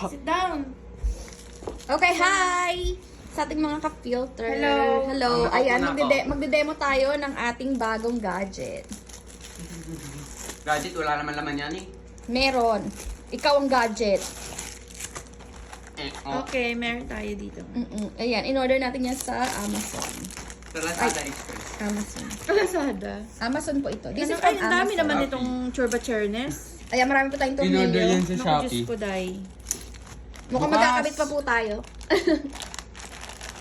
Sit down. Okay, hi! Sa ating mga ka-filter. Hello. Hello. Ano, Ayan, ako na ako. magde-demo tayo ng ating bagong gadget. Gadget, wala naman laman yan eh. Meron. Ikaw ang gadget. Okay, meron tayo dito. Ayan, in-order natin yan sa Amazon. Sa Lazada Express. Amazon. Lazada. Amazon po ito. This is Ay, from ang dami Amazon. naman itong churba chernes. Ayan, marami po tayong tornilyo. In-order yan sa Naku, Shopee. Diyos ko, day. Mukhang Bukas. magkakabit pa po tayo.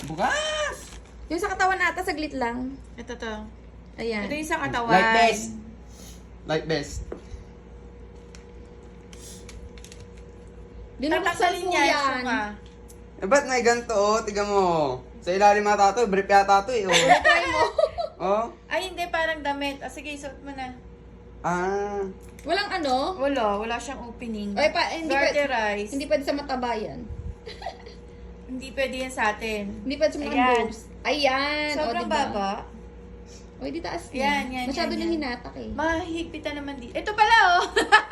Bukas! Yung sa katawan natin, saglit lang. Ito to. Ayan. Ito yung sa katawan. Like best. Like best. Binubuksan Tatanggalin po niya yung yan. suka. Eh, ba't may ganito oh? Tiga mo. Sa ilalim ata to, brief yata to eh. Oh. Try mo. Oh. Ay, hindi, parang damit. Ah, sige, isuot mo na. Ah. Walang ano. Wala siyang opening. Ay, hindi Garterize. hindi pwede sa mataba yan. Hindi pwede yan sa atin. Hindi pwede sa mga Ayan. boobs. Ayan. Sobrang diba? baba. O, di taas Yan, niya. yan, Masyado yan, nang yan. hinatak eh. Mahigpitan naman dito. Ito pala, oh.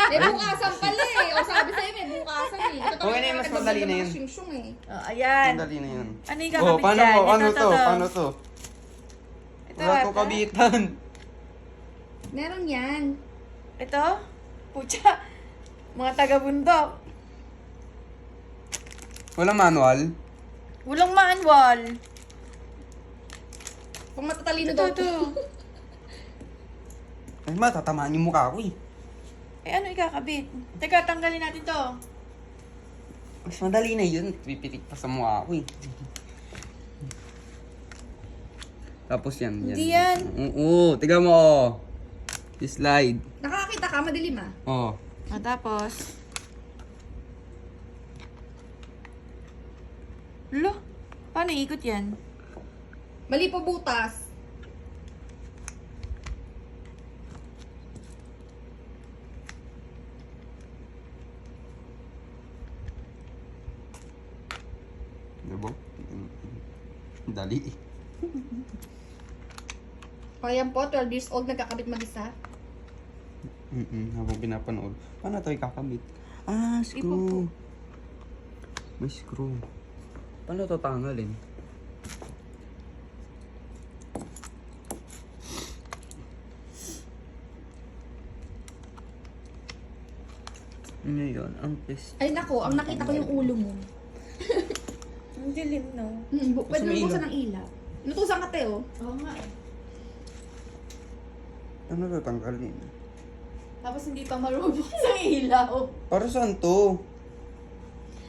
May bukasan pala eh. O sabi sa'yo may bukasan eh. Ito Okay na yun, mas madali na yun. Syung eh. Oh, ayan. Sandali na yun. Ano yung Oh, kakabit paano dyan? mo? Paano Ito, to? Paano to? Ito, Wala ko ata. kabitan. Meron yan. Ito? Pucha. Mga taga-bundok. Wala manual? Walang manual. Kung matatalino Ito, daw. ito. Ay, matatamaan yung mukha ko eh. Eh, ano ikakabit? Teka, tanggalin natin to. Mas madali na yun. Pipitik pa sa mukha ko eh. Tapos yan. Hindi yan. Oo, tiga mo oh. Slide. Nakakakita ka, madilim ah. Oh. Ah, tapos. Lo, paano ikot yan? Mali po butas. Diba? Dali eh. Kaya po, 12 years old, nagkakabit mag-isa. Habang pinapanood. Paano ito ikakabit? Ah, screw. May screw. Paano ito tanggalin? Ano yun? Ang pes. Ay nako, ang nakita ko yung ulo mo. Ang dilim, no? Pwede mo may buksan ilaw. ng ilaw. Inutusan ka, Teo. Oo nga eh. Ano ito tanggalin? Tapos hindi pa marunong sa ilaw. Para saan to?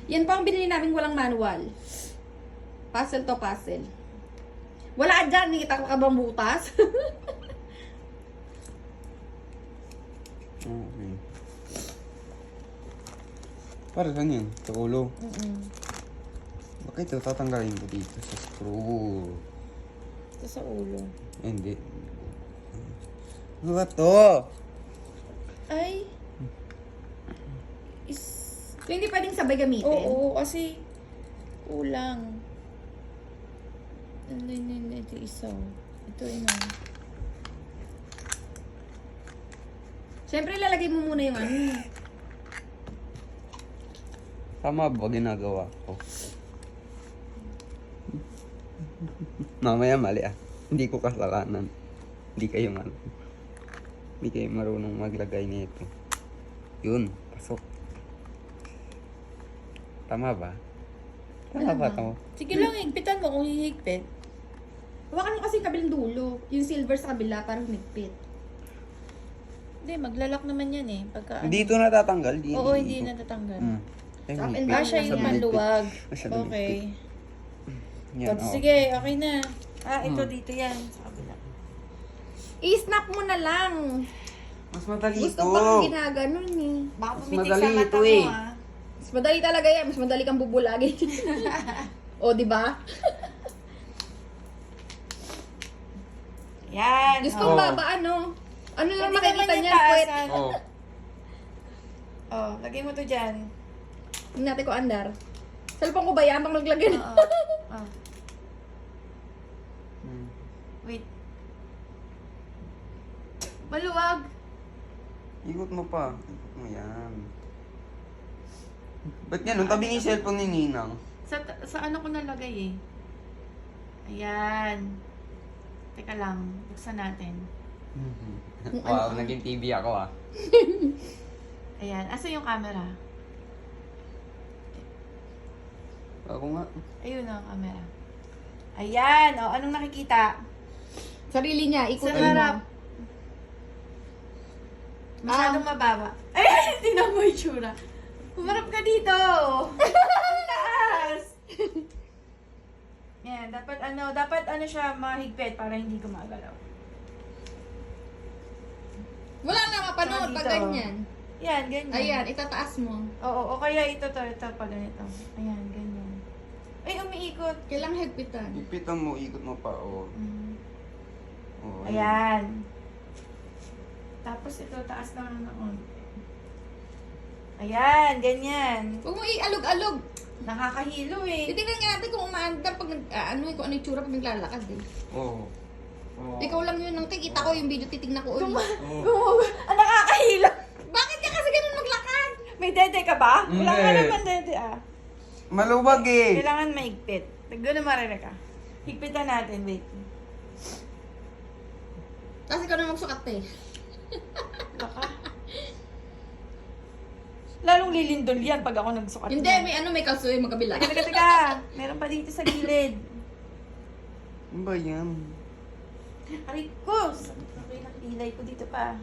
Yan pa ang binili namin walang manual. Puzzle to puzzle. Wala dyan, nakita ka bang butas? Okay. Para saan yun? Sa ulo? Bakit ito tatanggalin ko dito sa screw? Ito sa ulo. Eh, hindi. Ano ba to? Ay. So, hindi pwedeng sabay gamitin. Oo, kasi kulang. Ito isa. Ito ina. Siyempre, lalagay mo muna yung ano. Tama ba ginagawa ko? Mamaya mali ah. Hindi ko kasalanan. Hindi kayo Hindi kayo marunong maglagay nito. Yun, pasok. Tama ba? Tama ba to? Sige lang, higpitan mo kung hihigpit. Hawakan mo kasi yung kabilang dulo. Yung silver sa kabila, parang nigpit. Hindi, maglalak naman yan eh. Pagka, Dito natatanggal. Oo, hindi natatanggal. Ay, Up and higpit. down. Siya yung Masyadong maluwag. higpit. Masyadong Okay. higpit. Yan, Tapos, oo. sige, okay na. Ito dito yan. Sa kabila. I-snap mo na lang. Mas madali Gusto ito. pa kang ginaganon eh. Baka Mas pumitik madali sa mata ito mo eh. ah. Mas madali talaga yan. Mas madali kang bubulagin. O, di ba? Yan. Gusto Oo. mo ba ano? Ano lang Pwede makikita naman niyan? yung Puwet. taasan. Oh. Oh, lagay mo to dyan. Tingnan natin ko andar. Cellphone ko ba yan? Pang naglagay na. Oo. Oh. Wait. Maluwag. Ikot mo pa. Ikot mo yan. Ba't ganun? Tabi niya yung cellphone ni Ninang. Sa ano ko nalagay eh. Ayan. Teka lang, buksan natin. Wow, naging TV ako ah. Ayan, asa yung camera? Ako nga. Ayun ang camera. Ayan, o, anong nakikita? Sarili niya, Sa ikutin harap. mo. Masyadong mababa. Ay, tinan mo yung tsura. Humarap ka dito. Ang taas. Yan, dapat ano siya mahigpit para hindi gumagalaw. Wala na mapanood pag Dito. ganyan. Yan, ganyan. Ayan, itataas mo. Oo, o kaya ito pa ganito. Ayan, ganyan. Ay, umiikot. Kailang higpitan. Ipitan mo, ikot mo pa. Oh. Oh, Ayan. Tapos ito, taas lang noon. Ayan, ganyan. Huwag mo i-alog-alog. Nakakahilo eh. Titignan nga natin kung umaandar pag kung ano yung tsura pag naglalakad eh. Oo. Oh. Ikaw lang yun, nang kita ko yung video, titignan ko ulit. Nakakahilo. Bakit ka kasi ganun maglakad? May dede ka ba? Wala ka Hindi. naman dede ah. Maluwag eh. Kailangan maigpit. Doon na marira ka. Higpitan natin, wait. Kasi ikaw na magsukat eh. Baka. Lalong lilindol yan pag ako nagsukat. Hindi, may kalso yung magkabila. Teka. Meron pa dito sa gilid. Ano ba yan? Aray ko! Sakit ng pilay ko dito pa.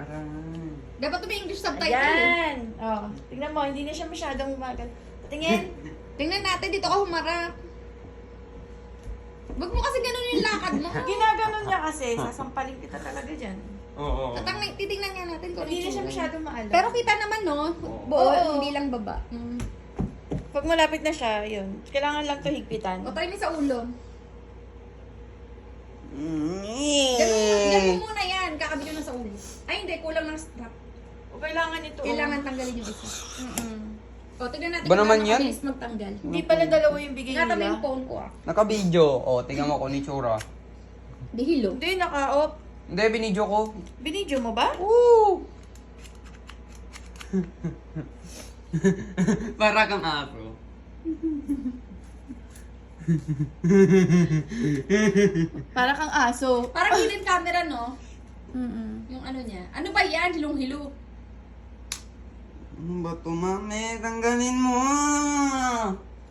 Aray. Dapat ito may English subtitle eh. Ayan! Oh, tignan mo, hindi na siya masyadong umagal. Tingin! Tingnan natin, dito ka humarap. Huwag mo kasi ganun yung lakad mo. Ginaganon niya kasi, sasampalin kita talaga dyan. Oo. Titingnan nga natin kung ano Hindi na yung siya tsura. masyadong maalam. Pero kita naman no, buo, Oo. hindi lang baba. pag malapit na siya, yun. Kailangan lang to higpitan. O try mo sa ulo. Mm. Ganun mo muna yan, kakabit yun na sa ulo. Ay hindi, kulang ng strap. O kailangan ito. Kailangan tanggalin yung isa. O, tignan natin Ba naman kung yan? kabilis magtanggal. Hindi pala dalawa yung bigay Ingatan mo yung nila. phone ko ah. Naka-video. O, tingnan mo kung ni tsura. Di hilo. Hindi, naka-off. Hindi, binidyo ko. Binidyo mo ba? Woo! Para kang aso. Para kang aso. Parang hidden camera no? Mm-mm. Yung ano niya. Ano ba yan? Hilong-hilo. Ano ba ito, mami? Tanggalin mo!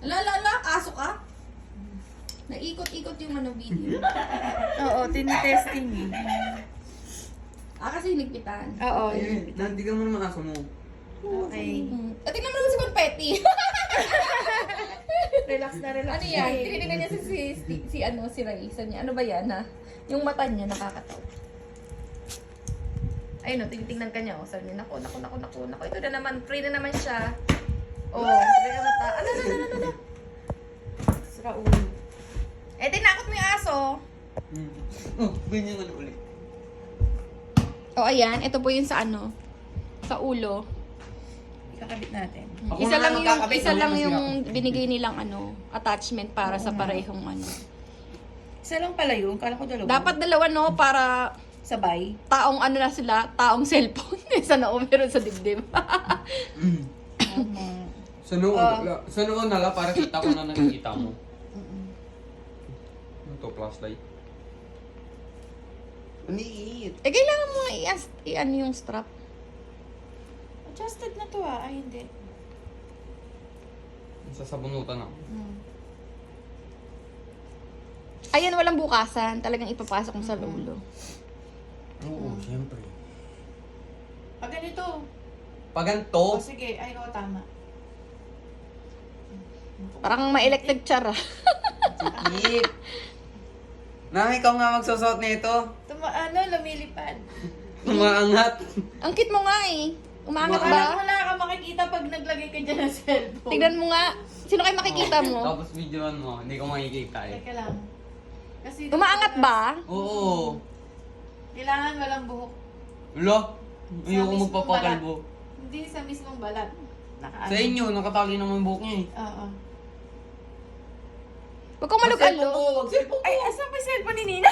Ala, aso ka? Naikot-ikot yung ano video. Oo, tinitesting. Kasi hinigpitan. Oo, Eh, yun. nandigan mo naman aso mo. Okay. At tingnan mo naman si Confetti. Relax na, relax. Ano yan? Tinitingnan niya si Raisa niya. Ano ba yan ha? Yung mata niya nakakatawa. Ayun o, tingnan ka niya o. Sabi niya, naku. Ito na naman, free na naman siya. Oh, sabi ka mata. Ano. Sira ulo. Eh, tinakot mo yung aso. Oh, ganyan ano ulit. O, ayan. Ito po yung sa ano. Sa ulo. Kakabit natin. Ako Isa na lang yung, magkakabit, isa lang kasi yung ako. binigay nilang ano, attachment para sa parehong ano. Isa lang pala yun. Kala ko dalawa. Dapat dalawa no, para sabay. taong ano na sila, taong cellphone. Isa na meron sa dibdib. Tama. Sa noon na lang, para kita ko na nakikita mo. Ito, flashlight. Paniit. Eh, kailangan mo i-ano yung strap. Adjusted na to ah. Ay, hindi. Sasabunutan ako. Ayan, walang bukasan. Talagang ipapasok mo sa ulo. Oo, siyempre. Pag ganito. Pag ganito, O sige. Ay, oo, tama. Parang ma-electric char ah. sikip. Nang ikaw nga magsusot nito, Lumilipad. umaangat. Ang cute mo nga eh. Umangat Parang ba? wala ka makikita pag naglagay ka dyan ng cellphone. Tignan mo nga. Sino kayo makikita mo? Tapos videoan mo, hindi ko makikita eh. Teka lang. Kasi Umaangat ba? Oo. kailangan walang buhok. Wala, ayoko mismong magpapakalbo. Hindi sa mismong balat. Nakaano. Sa inyo, nakatali naman buhok niya eh. Oo. Huwag kang malug-alog. Wag cellphone ko. Ay, asan pa yung cellphone ni Nina?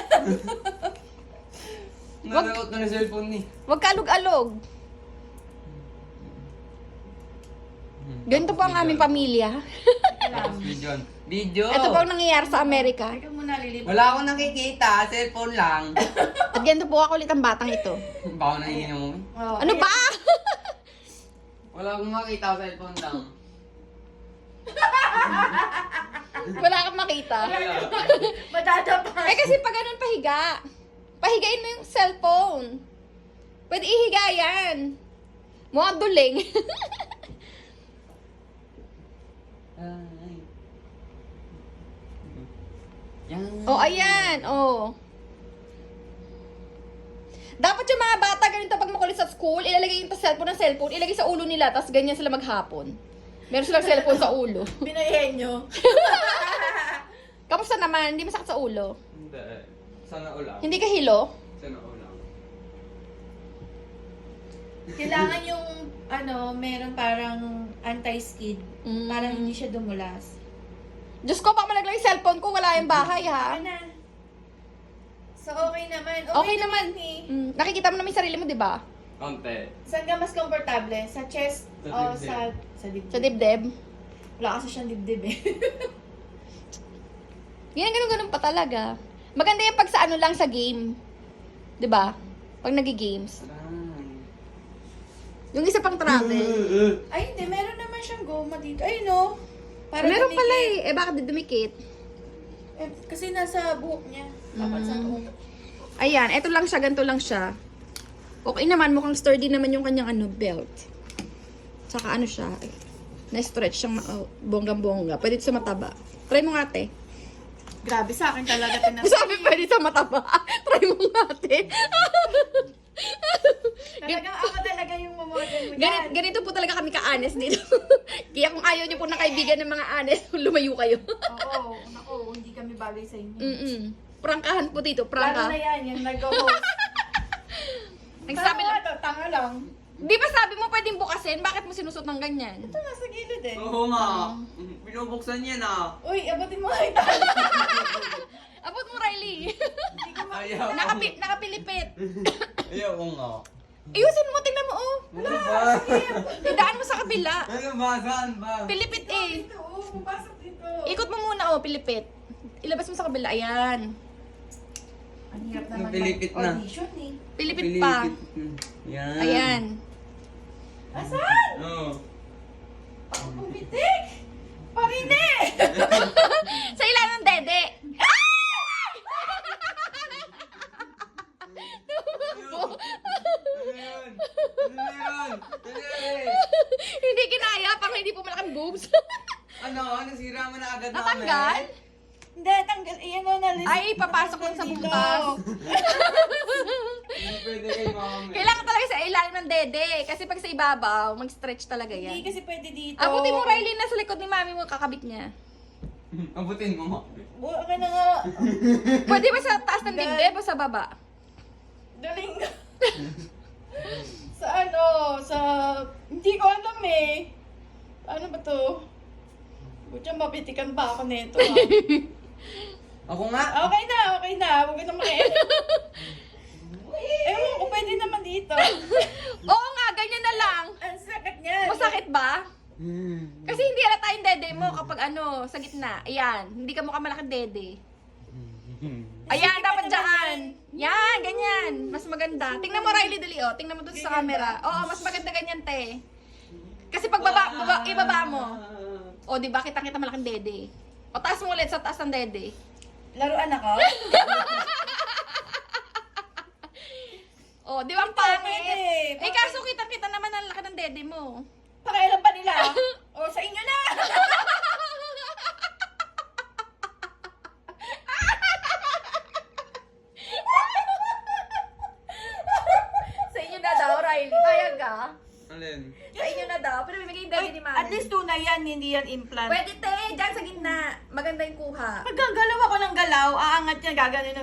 Nalakot na ng cellphone ni. Huwag ka alog-alog. Ganito po ang aming pamilya. Tapos video. Video! Ito po ang nangyayari sa Amerika. Teka muna, lilip. Wala akong nakikita, cellphone lang. At ganito po ako ulit ang batang ito. Baka nangihinam mo. Oh, Ano ba? Wala akong makita, cellphone lang. Wala kang makita. Madadapa. Eh kasi pag ganun pahiga, pahigain mo yung cellphone. Pwede ihiga yan. Mukhang duling. Ay. Yan. Oh, ayan. Oh. Dapat yung mga bata ganito pag makulit sa school, ilalagay yung cellphone ng cellphone, ilagay sa ulo nila, tapos ganyan sila maghapon. Meron silang cellphone sa ulo. Pinahihin nyo. Kamusta naman? Hindi masakit sa ulo? Hindi. Sana ulang. Hindi ka hilo? Sana ulang. Kailangan yung, meron parang anti-skid. Mm. Parang hindi siya dumulas. Diyos ko, baka malaglag yung cellphone ko, wala yung bahay ha. Ano? So, okay naman. Okay naman. Eh. Nakikita mo naman yung sarili mo, di ba? Konti. Saan ka mas komportable? Sa chest Sa o dibdib. sa dibdib? Sa dibdib. Wala kasi siyang dibdib eh. Yan, ganun-ganun pa talaga. Maganda yung pag sa ano lang sa game. Di ba? Pag nag-games. Yung isa pang travel. Ay, hindi. Meron naman siyang goma dito. Ay, no. Meron pala eh. Eh, bakit dumikit? Eh, kasi nasa buhok niya. Dapat sa buhok. Ayan, eto lang siya, ganito lang siya. Okay naman, mukhang sturdy naman yung kanyang belt. Tsaka ano siya, na-stretch siyang bonggang-bongga. Pwede sa mataba. Try mo nga, ate. Grabe sa akin talaga. Sabi, pwede sa mataba. Try mo nga, ate. Talagang ako talaga yung mamodel mo Ganito po talaga kami ka-honest dito. Kaya kung ayaw niyo po na kaibigan ng mga honest, lumayo kayo. Oo. Naku, hindi kami bagay sa inyo. Prangkahan po dito, Lalo prangka. na yan, yung nag-host. Nagsabi lang, Tanga lang. di ba sabi mo pwedeng bukasin? Bakit mo sinusot ng ganyan? Ito nasa gilid eh. Oo nga. Binubuksan yan ah. Uy, abatin mo nga ito. Abot mo, Riley. Ayaw. Nakapilipit. Ayaw ko nga. Ayusin mo, tingnan mo, oh. Ano ba? Daan mo sa kabila. Ano ba? Saan ba? Pilipit eh. Ito, pupasok dito. Ikot mo muna, oh, pilipit. Ilabas mo sa kabila, ayan. Ang hirap naman Napilipit na. audition eh. Pilipit pa. Yan. Ayan. Asan? Oo. Pumitik! Parine! Sa ilalim ng dede. Ano yun? Ano yun? Ano yun? Hindi kinaya, pang hindi po malaking boobs. Ano? Nasira mo na agad namin? Natanggal? Hindi, tanggal. Iyan o na. Ay, papasok lang sa Dito. butas. Hindi pwede kay mami. Kailangan talaga sa ilalim ng dede. Kasi pag sa ibabaw, mag-stretch talaga Hindi yan. kasi pwede dito. Abutin mo, Riley, nasa likod ni mami mo, kakabit niya. Abutin mo mo. Ano na nga. Pwede ba sa taas ng dibdib o sa baba? Daling sa hindi ko alam eh. Ano ba to? Butya mabitikan pa ako nito ah. Ako nga. Okay na. Huwag ka na Ewan ko, pwede naman dito. Oo nga, ganyan na lang. Ang sakit niyan. Masakit ba? Kasi hindi halata yung dede mo kapag sa gitna. Ayan, hindi ka mukha malaking dede. Ayan, dapat dyan. Yan, ganyan. Mas maganda. Tingnan mo, Riley, dali, oh. Tingnan mo dun sa camera. Oo, mas maganda ganyan, te. Kasi pag ibaba mo. O, di ba, kitang-kita malaking dede. O, taas mo ulit sa taas ng dede. Laruan ako? O, di ba ang Ito, pangit? pwede. Eh, kaso kitang-kita naman ang laki ng dede mo. Pakialam pa nila. O, sa inyo na. Sa inyo na daw, Riley. Payag ka? Alin? Sa inyo na daw. Pero bibigay yung dede ni mami. At least tunay yan, hindi yan implant. Pwede, te. Diyan sa gitna. Maganda yung kuha. Pag gagalaw ako ng galaw, aangat yan,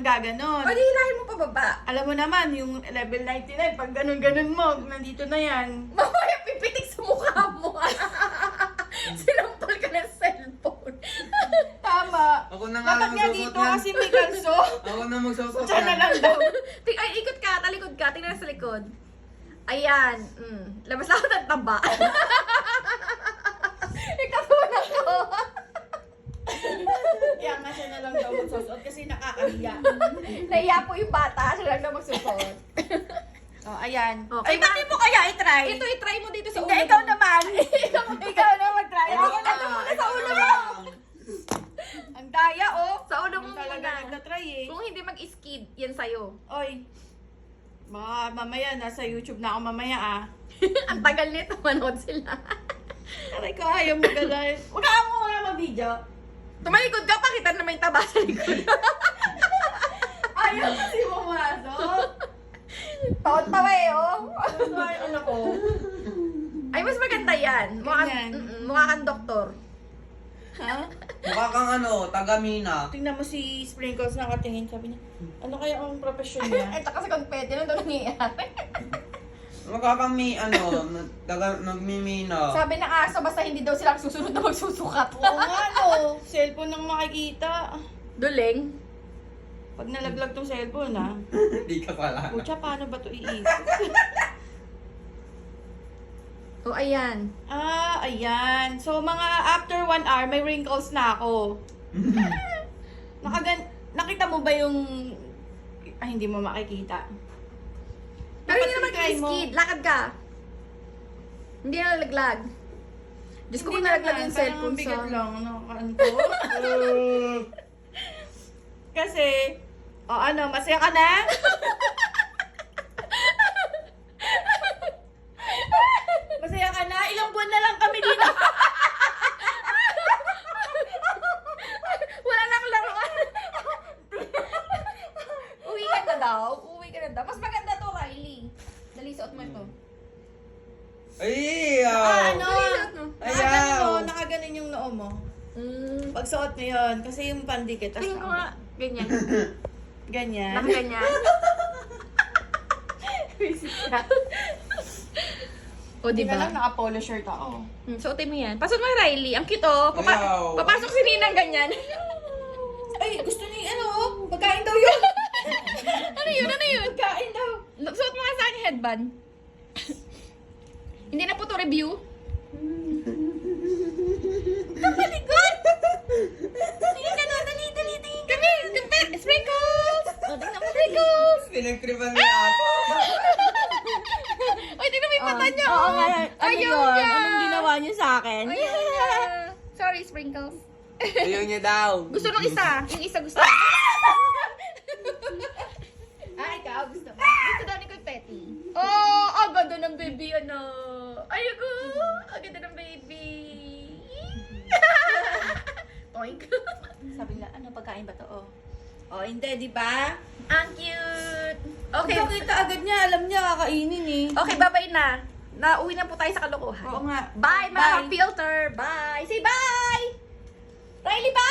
gaganon. O, di hilahin mo pa baba. Alam mo naman, yung level 99, pag ganun-ganun mo, nandito na yan. Mamaya pipitik sa mukha mo. Sinampal ka ng cellphone. Tama. Ako na nga Dapat nga magsusot dito yan. kasi may kalso. Ako na magsusot Diyan na lang daw. Ay, ikot ka. Nakatalikod ka. Tingnan sa likod. Ayan. Labas lang ako ng taba. Ikatunan ko. Kaya nga siya na lang daw magsusuot kasi nakakahiya. Naiya po yung bata. Siya lang na magsusuot. Oh, ayan. Okay, Ay, ba't di mo kaya i-try? Ito, i-try mo dito sa ulo Hindi, ikaw mo. naman. ikaw na mag-try. Ano Ako na ka? muna sa ulo mo. Ang daya, oh. Sa ulo mo Talaga muna. nagtatry eh. Kung hindi mag-skid, yan sa'yo. Oy. Baka mamaya, nasa YouTube na ako mamaya ah. Ang tagal nito, manood sila. Aray ko, ayaw mo galay. Huwag ka mo muna mag-video. Tumalikod ka, pakita naman yung taba sa likod. Ayaw kasi pumasok. Taon-tawa eh, oh. Ay, anak ko. Ay, mas maganda yan. Mukha, Ganyan. mukha kang doktor. Ha? Mukha kang ano, taga-Mina. Tingnan mo si Sprinkles nakatingin. Sabi niya, ano kaya ang profesyon niya? Ito kasi kung pwede na doon nangyayari. Mukha kang nagmimina. Sabi ng aso, basta hindi daw sila susunod na magsusukat. Oo nga no. Cellphone nang makikita. Duling. Pag nalaglag tong cellphone ha. Hindi ka pala. Pucha, paano ba ito iikot? Oh, ayan. Ah, ayan. So, mga after 1 hour, may wrinkles na ako. Nakita mo ba yung... Ay, hindi mo makikita. Pero hindi Dapat naman i-try mo. skid. Lakad ka. Hindi na nalaglag. Diyos ko kung nalaglag yung cellphone Parang bigat sa... lang. Nakakanto. Kasi, ano, masaya ka na? Masaya ka na? Ilang buwan na lang kami dito. Wala nang laruan. Uwi ka na daw. Uwi ka na daw. Mas maganda to, Riley. Dali, suot mo ito. Ay, Ano? Dali, suot mo. Ayaw. Nakaganin yung noo mo. Pag suot mo yun, kasi yung pandikit. tas Tingin ko nga. Ganyan. Ganyan. Nakaganyan. O, Di diba? na lang naka-polo shirt ako. Suotin mo yan. Pasok mo yung Riley. Ang cute, oh. Ayaw. Papasok si Ninang ganyan. Ay, gusto ni pagkain daw yun. Ano yun? Ano yun? Pagkain daw. Suot mo nga sa akin headband. Hindi na po to review. Kamalikot! Tingin ka na, dali. Kami, kumpet, sprinkles! O, tingnan mo, sprinkles! Pinagtripan niya ako. Uy, tingnan mo yung mata niya. Oo nga. Ano Ayaw yun? niya. Anong ginawa niyo sa akin? Ayaw niya. Sorry, sprinkles. Ayaw niya daw. Gusto nung isa. Yung isa gusto. Ikaw gusto mo? Gusto daw ni Confetti. Oh, ang ganda ng baby, ano. Ayoko. Ang ganda ng baby. Toink. Sabi nila, pagkain ba to? Oh, hindi, di ba? Ang cute. Okay. Pag nakita agad niya, alam niya kakainin eh. Okay, bye-bye na. Nauwi na po tayo sa kalokohan. Oo nga. Bye, mga Bye. filter. Bye. Say bye! Riley, bye!